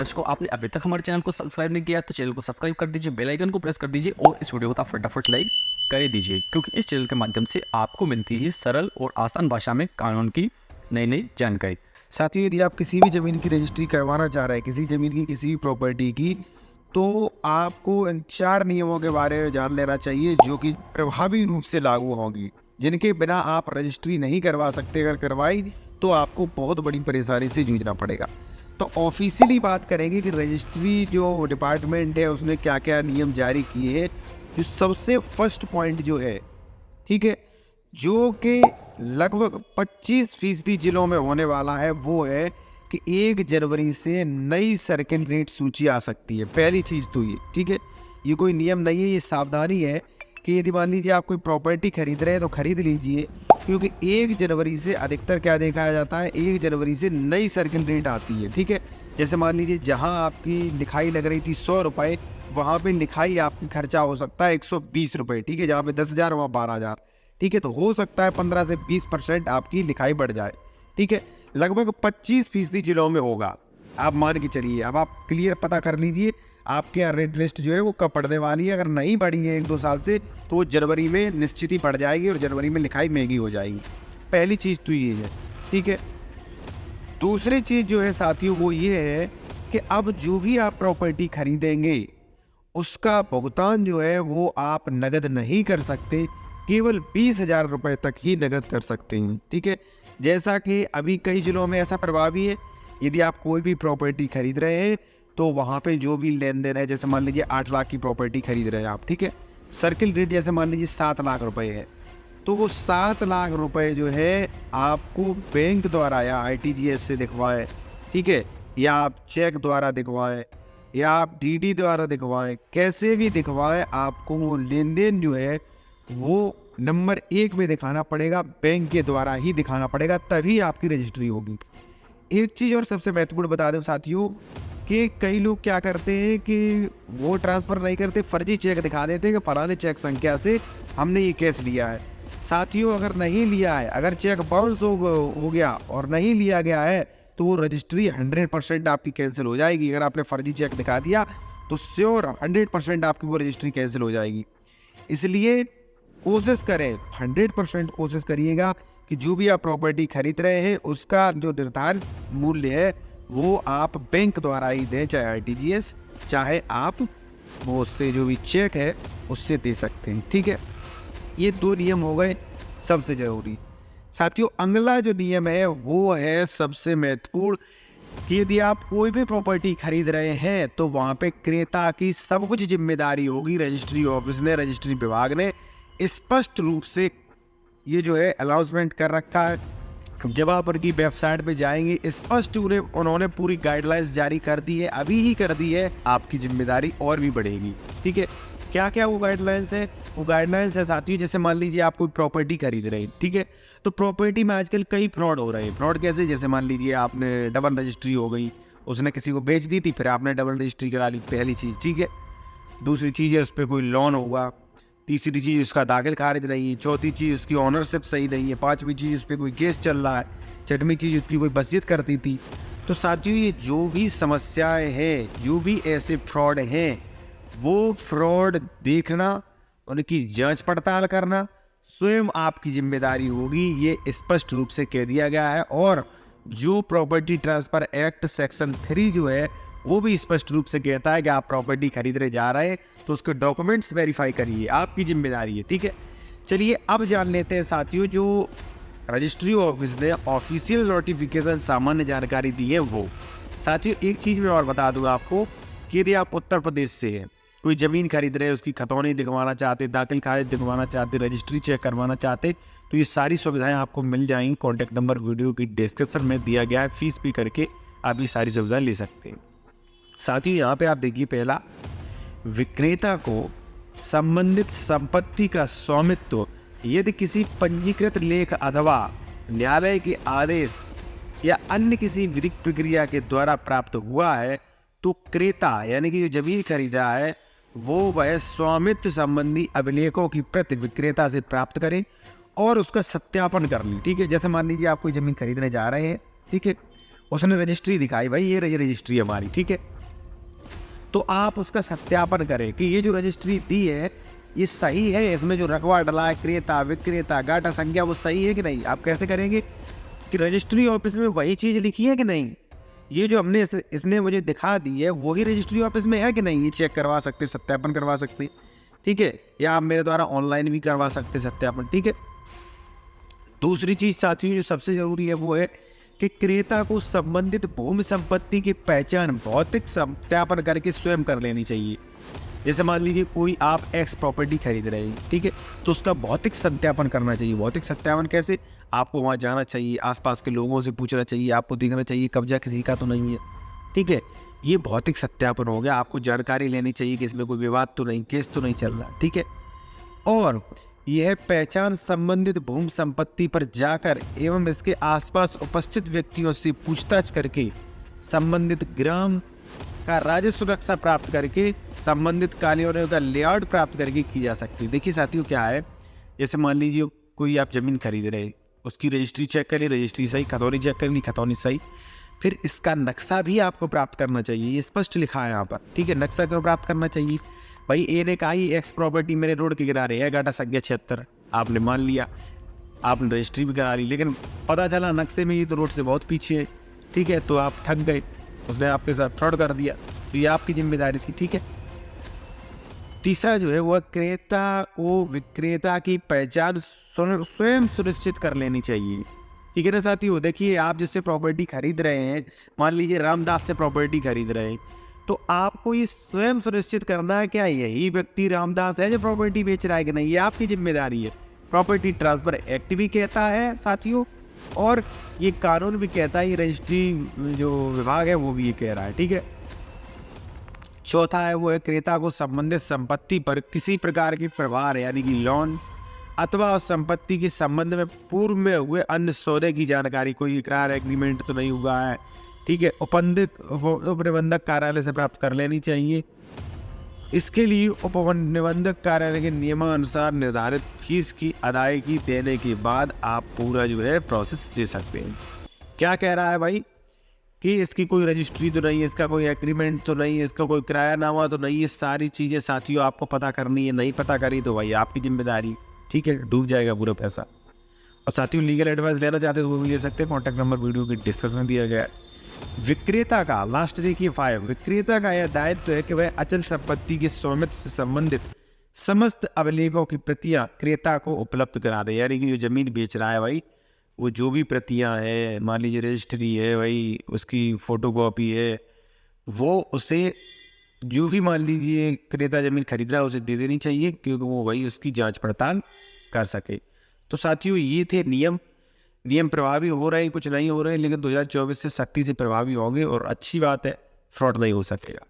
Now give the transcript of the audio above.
दर्शकों, आपने अभी तक हमारे चैनल को सब्सक्राइब नहीं किया तो चैनल को सब्सक्राइब कर दीजिए, बेल आइकन को प्रेस कर दीजिए और इस वीडियो को आप फटाफट लाइक कर दीजिए, क्योंकि इस चैनल के माध्यम से आपको मिलती है सरल और आसान भाषा में कानून की नई नई जानकारी। साथियों, यदि आप किसी भी ज़मीन की रजिस्ट्री करवाना चाह रहे हैं, किसी ज़मीन की किसी भी प्रॉपर्टी की, तो आपको इन 4 नियमों के बारे में जान लेना चाहिए जो कि प्रभावी रूप से लागू होंगी, जिनके बिना आप रजिस्ट्री नहीं करवा सकते। अगर करवाई तो आपको बहुत बड़ी परेशानी से जूझना पड़ेगा। तो ऑफिशियली बात करेंगे कि रजिस्ट्री जो डिपार्टमेंट है उसने क्या क्या नियम जारी किए हैं। जो सबसे फर्स्ट पॉइंट जो है, ठीक है, जो कि लगभग 25% जिलों में होने वाला है, वो है कि 1 जनवरी से नई सर्किल रेट सूची आ सकती है। पहली चीज़ तो ये, ठीक है, ये कोई नियम नहीं है, ये सावधानी है कि यदि मान लीजिए आप कोई प्रॉपर्टी खरीद रहे हैं तो खरीद लीजिए, क्योंकि 1 जनवरी से अधिकतर क्या देखा जाता है, 1 जनवरी से नई सर्किल रेट आती है। ठीक है, जैसे मान लीजिए जहाँ आपकी लिखाई लग रही थी 100 रुपये, वहाँ पे लिखाई आपकी खर्चा हो सकता है 120 रुपये। ठीक है, जहाँ पे 10,000 वहाँ 12,000। ठीक है, तो हो सकता है 15 से 20% आपकी लिखाई बढ़ जाए। ठीक है, लगभग 25% जिलों में होगा, आप मान के चलिए। अब आप क्लियर पता कर लीजिए आपके यहाँ रेट लिस्ट जो है वो कब पड़ने वाली है। अगर नहीं बढ़ी है 1-2 साल से, तो वो जनवरी में निश्चित ही पड़ जाएगी और जनवरी में लिखाई महंगी हो जाएगी। पहली चीज़ तो ये है। ठीक है, दूसरी चीज़ जो है साथियों वो ये है कि अब जो भी आप प्रॉपर्टी खरीदेंगे उसका भुगतान जो है वो आप नगद नहीं कर सकते, केवल 20,000 रुपये तक ही नगद कर सकते हैं। ठीक है, जैसा कि अभी कई जिलों में ऐसा प्रभावी है। यदि आप कोई भी प्रॉपर्टी खरीद रहे हैं तो वहाँ पे जो भी लेन देन है, जैसे मान लीजिए 8 लाख की प्रॉपर्टी खरीद रहे हैं आप, ठीक है, सर्किल रेट जैसे मान लीजिए 7 लाख रुपए है, तो वो 7 लाख रुपए जो है आपको बैंक द्वारा या आरटीजीएस से दिखवाएं, ठीक है, या आप चेक द्वारा दिखवाएं या आप डीडी द्वारा दिखवाएं, कैसे भी दिखवाएं, आपको वो लेन देन जो है वो नंबर 1 में दिखाना पड़ेगा, बैंक के द्वारा ही दिखाना पड़ेगा, तभी आपकी रजिस्ट्री होगी। एक चीज़ और सबसे महत्वपूर्ण बता दूं साथियों कि कई लोग क्या करते हैं कि वो ट्रांसफ़र नहीं करते, फर्जी चेक दिखा देते हैं कि फलाने चेक संख्या से हमने ये केस लिया है। साथियों, अगर नहीं लिया है, अगर चेक बाउंस हो गया और नहीं लिया गया है, तो वो रजिस्ट्री 100% आपकी कैंसिल हो जाएगी। अगर आपने फर्जी चेक दिखा दिया तो श्योर 100% आपकी वो रजिस्ट्री कैंसिल हो जाएगी। इसलिए कोशिश करें, 100% कोशिश करिएगा कि जो भी आप प्रॉपर्टी खरीद रहे हैं उसका जो निर्धारित मूल्य है वो आप बैंक द्वारा ही दें, चाहे आरटीजीएस, चाहे आप वो उससे जो भी चेक है उससे दे सकते हैं। ठीक है, ये 2 नियम हो गए सबसे ज़रूरी। साथियों, अगला जो नियम है वो है सबसे महत्वपूर्ण कि यदि आप कोई भी प्रॉपर्टी खरीद रहे हैं तो वहाँ पे क्रेता की सब कुछ जिम्मेदारी होगी। रजिस्ट्री ऑफिस ने, रजिस्ट्री विभाग ने स्पष्ट रूप से ये जो है अनाउंसमेंट कर रखा है। जब आप उनकी वेबसाइट पे जाएंगे, स्पष्ट उन्होंने पूरी गाइडलाइंस जारी कर दी है, अभी ही कर दी है। आपकी जिम्मेदारी और भी बढ़ेगी। ठीक है, क्या क्या वो गाइडलाइंस है? वो गाइडलाइंस है साथियों, जैसे मान लीजिए आप कोई प्रॉपर्टी खरीद रहे हैं, ठीक है, तो प्रॉपर्टी में आजकल कई फ्रॉड हो रहे हैं। फ्रॉड कैसे? जैसे मान लीजिए आपने डबल रजिस्ट्री हो गई, उसने किसी को बेच दी थी, फिर आपने डबल रजिस्ट्री करा ली, पहली चीज़। ठीक है, दूसरी चीज़ है उस पर कोई लोन होगा, तीसरी चीज़ उसका दाखिल खारिज नहीं है, चौथी चीज़ उसकी ऑनरशिप सही नहीं है, पांचवी चीज़ उस पर कोई केस चल रहा है, छठवीं चीज़ उसकी कोई वसीयत करती थी। तो साथियों, ये जो भी समस्याएं हैं, जो भी ऐसे फ्रॉड हैं, वो फ्रॉड देखना, उनकी जांच पड़ताल करना स्वयं आपकी जिम्मेदारी होगी। ये स्पष्ट रूप से कह दिया गया है। और जो प्रॉपर्टी ट्रांसफ़र एक्ट सेक्शन 3 जो है वो भी स्पष्ट रूप से कहता है कि आप प्रॉपर्टी खरीदने जा रहे हैं तो उसके डॉक्यूमेंट्स वेरीफाई करिए, आपकी जिम्मेदारी है। ठीक है, चलिए अब जान लेते हैं साथियों जो रजिस्ट्री ऑफिस ने ऑफिशियल नोटिफिकेशन सामान्य जानकारी दी है वो। साथियों, एक चीज़ मैं और बता दूंगा आपको कि यदि आप उत्तर प्रदेश से हैं, कोई ज़मीन खरीद रहे हैं, उसकी खतौनी दिखवाना चाहते, दाखिल खारिज दिखवाना चाहते, रजिस्ट्री चेक करवाना चाहते, तो ये सारी सुविधाएं आपको मिल जाएंगी। कॉन्टैक्ट नंबर वीडियो की डिस्क्रिप्शन में दिया गया है, फीस पे करके आप ये सारी सुविधाएं ले सकते हैं। साथियों, यहाँ पे आप देखिए, पहला, विक्रेता को संबंधित संपत्ति का स्वामित्व यदि किसी पंजीकृत लेख अथवा न्यायालय के आदेश या अन्य किसी विधिक प्रक्रिया के द्वारा प्राप्त हुआ है तो क्रेता यानी कि जो जमीन खरीदा है वो वह स्वामित्व संबंधी अभिलेखों की प्रति विक्रेता से प्राप्त करे और उसका सत्यापन कर ली। ठीक है, जैसे मान लीजिए आप कोई जमीन खरीदने जा रहे हैं, ठीक है, उसने रजिस्ट्री दिखाई, भाई ये रजिस्ट्री हमारी, ठीक है, तो आप उसका सत्यापन करें कि ये जो रजिस्ट्री दी है ये सही है, इसमें जो रकबा डला है क्रेता विक्रेता गाटा संख्या वो सही है कि नहीं। आप कैसे करेंगे कि रजिस्ट्री ऑफिस में वही चीज़ लिखी है कि नहीं, ये जो हमने इसने मुझे दिखा दी है वही रजिस्ट्री ऑफिस में है कि नहीं, ये चेक करवा सकते, सत्यापन करवा सकते, ठीक है। या आप मेरे द्वारा ऑनलाइन भी करवा सकते सत्यापन, ठीक है। दूसरी चीज़ साथियों जो सबसे ज़रूरी है वो है कि क्रेता को संबंधित भूमि संपत्ति की पहचान भौतिक सत्यापन करके स्वयं कर लेनी चाहिए। जैसे मान लीजिए कोई आप एक्स प्रॉपर्टी खरीद रहे हैं, ठीक है, तो उसका भौतिक सत्यापन करना चाहिए। भौतिक सत्यापन कैसे, आपको वहाँ जाना चाहिए, आसपास के लोगों से पूछना चाहिए, आपको देखना चाहिए कब्जा किसी का तो नहीं है, ठीक है। ये भौतिक सत्यापन हो गया। आपको जानकारी लेनी चाहिए कि इसमें कोई विवाद तो नहीं, केस तो नहीं चल रहा, ठीक है। और यह पहचान संबंधित भूमि संपत्ति पर जाकर एवं इसके आसपास उपस्थित व्यक्तियों से पूछताछ करके संबंधित ग्राम का राजस्व सुरक्षा प्राप्त करके संबंधित कॉलोनियों का लेआउट प्राप्त करके की जा सकती है। देखिए साथियों क्या है, जैसे मान लीजिए कोई आप जमीन खरीद रहे हैं, उसकी रजिस्ट्री चेक करिए, रजिस्ट्री सही, खतौनी चेक करिए, खतौनी सही, फिर इसका नक्शा भी आपको प्राप्त करना चाहिए। ये स्पष्ट लिखा है यहाँ पर, ठीक है। नक्शा क्यों प्राप्त करना चाहिए भाई, ए ने कहा ही एक्स प्रॉपर्टी मेरे रोड के किनारे है, गाटा संख्या 76, आपने मान लिया, आपने रजिस्ट्री भी करा ली, लेकिन पता चला नक्शे में ये तो रोड से बहुत पीछे है, ठीक है, तो आप ठग गए, उसने आपके साथ फ्रॉड कर दिया, तो ये आपकी जिम्मेदारी थी, ठीक है। तीसरा जो है वह क्रेता को विक्रेता की पहचान स्वयं सुनिश्चित कर लेनी चाहिए, ठीक है ना साथियों। देखिए आप जिससे प्रॉपर्टी खरीद रहे हैं, मान लीजिए रामदास से प्रॉपर्टी खरीद रहे हैं, तो आपको ये स्वयं सुनिश्चित करना है क्या यही व्यक्ति रामदास है जो प्रॉपर्टी बेच रहा है कि नहीं, ये आपकी जिम्मेदारी है। प्रॉपर्टी ट्रांसफर एक्ट भी कहता है साथियों, और ये कानून भी कहता है, ये रजिस्ट्री जो विभाग है वो भी ये कह रहा है, ठीक है। चौथा है वो है क्रेता को संबंधित संपत्ति पर किसी प्रकार की प्रभार यानी कि लोन अथवा उस संपत्ति के संबंध में पूर्व में हुए अन्य सौदे की जानकारी, कोई इकरार एग्रीमेंट तो नहीं हुआ है, ठीक है, उपनिबंधक कार्यालय से प्राप्त कर लेनी चाहिए। इसके लिए उपनिबंधक कार्यालय के नियमानुसार निर्धारित फीस की अदायगी देने के बाद आप पूरा जो है प्रोसेस ले सकते हैं। क्या कह रहा है भाई कि इसकी कोई रजिस्ट्री तो नहीं है, इसका कोई एग्रीमेंट तो नहीं है, इसका कोई किरायानामा तो नहीं है, ये सारी चीज़ें साथियों आपको पता करनी है। नहीं पता करी तो भाई आपकी जिम्मेदारी, ठीक है, डूब जाएगा पूरा पैसा। और साथियों लीगल एडवाइस लेना चाहते हैं तो वो भी ले सकते हैं, कॉन्टैक्ट नंबर वीडियो के डिस्क्रिप्शन में दिया गया है। विक्रेता का लास्ट देखिए 5, विक्रेता का यह दायित्व है कि वह अचल संपत्ति के स्वामित्व से संबंधित समस्त अभिलेखों की प्रतियां क्रेता को उपलब्ध करा दे। यानी कि जो जमीन बेच रहा है भाई, वो जो भी प्रतियां है, मान लीजिए रजिस्ट्री है भाई, उसकी फोटोकॉपी है, वो उसे जो भी मान लीजिए क्रेता जमीन खरीद रहा है उसे दे देनी चाहिए, क्योंकि वो वही उसकी जांच पड़ताल कर सके। तो साथियों ये थे नियम प्रभावी हो रहे हैं, कुछ नहीं हो रहे हैं, लेकिन 2024 से सख्ती से प्रभावी होंगे और अच्छी बात है, फ्रॉड नहीं हो सकेगा।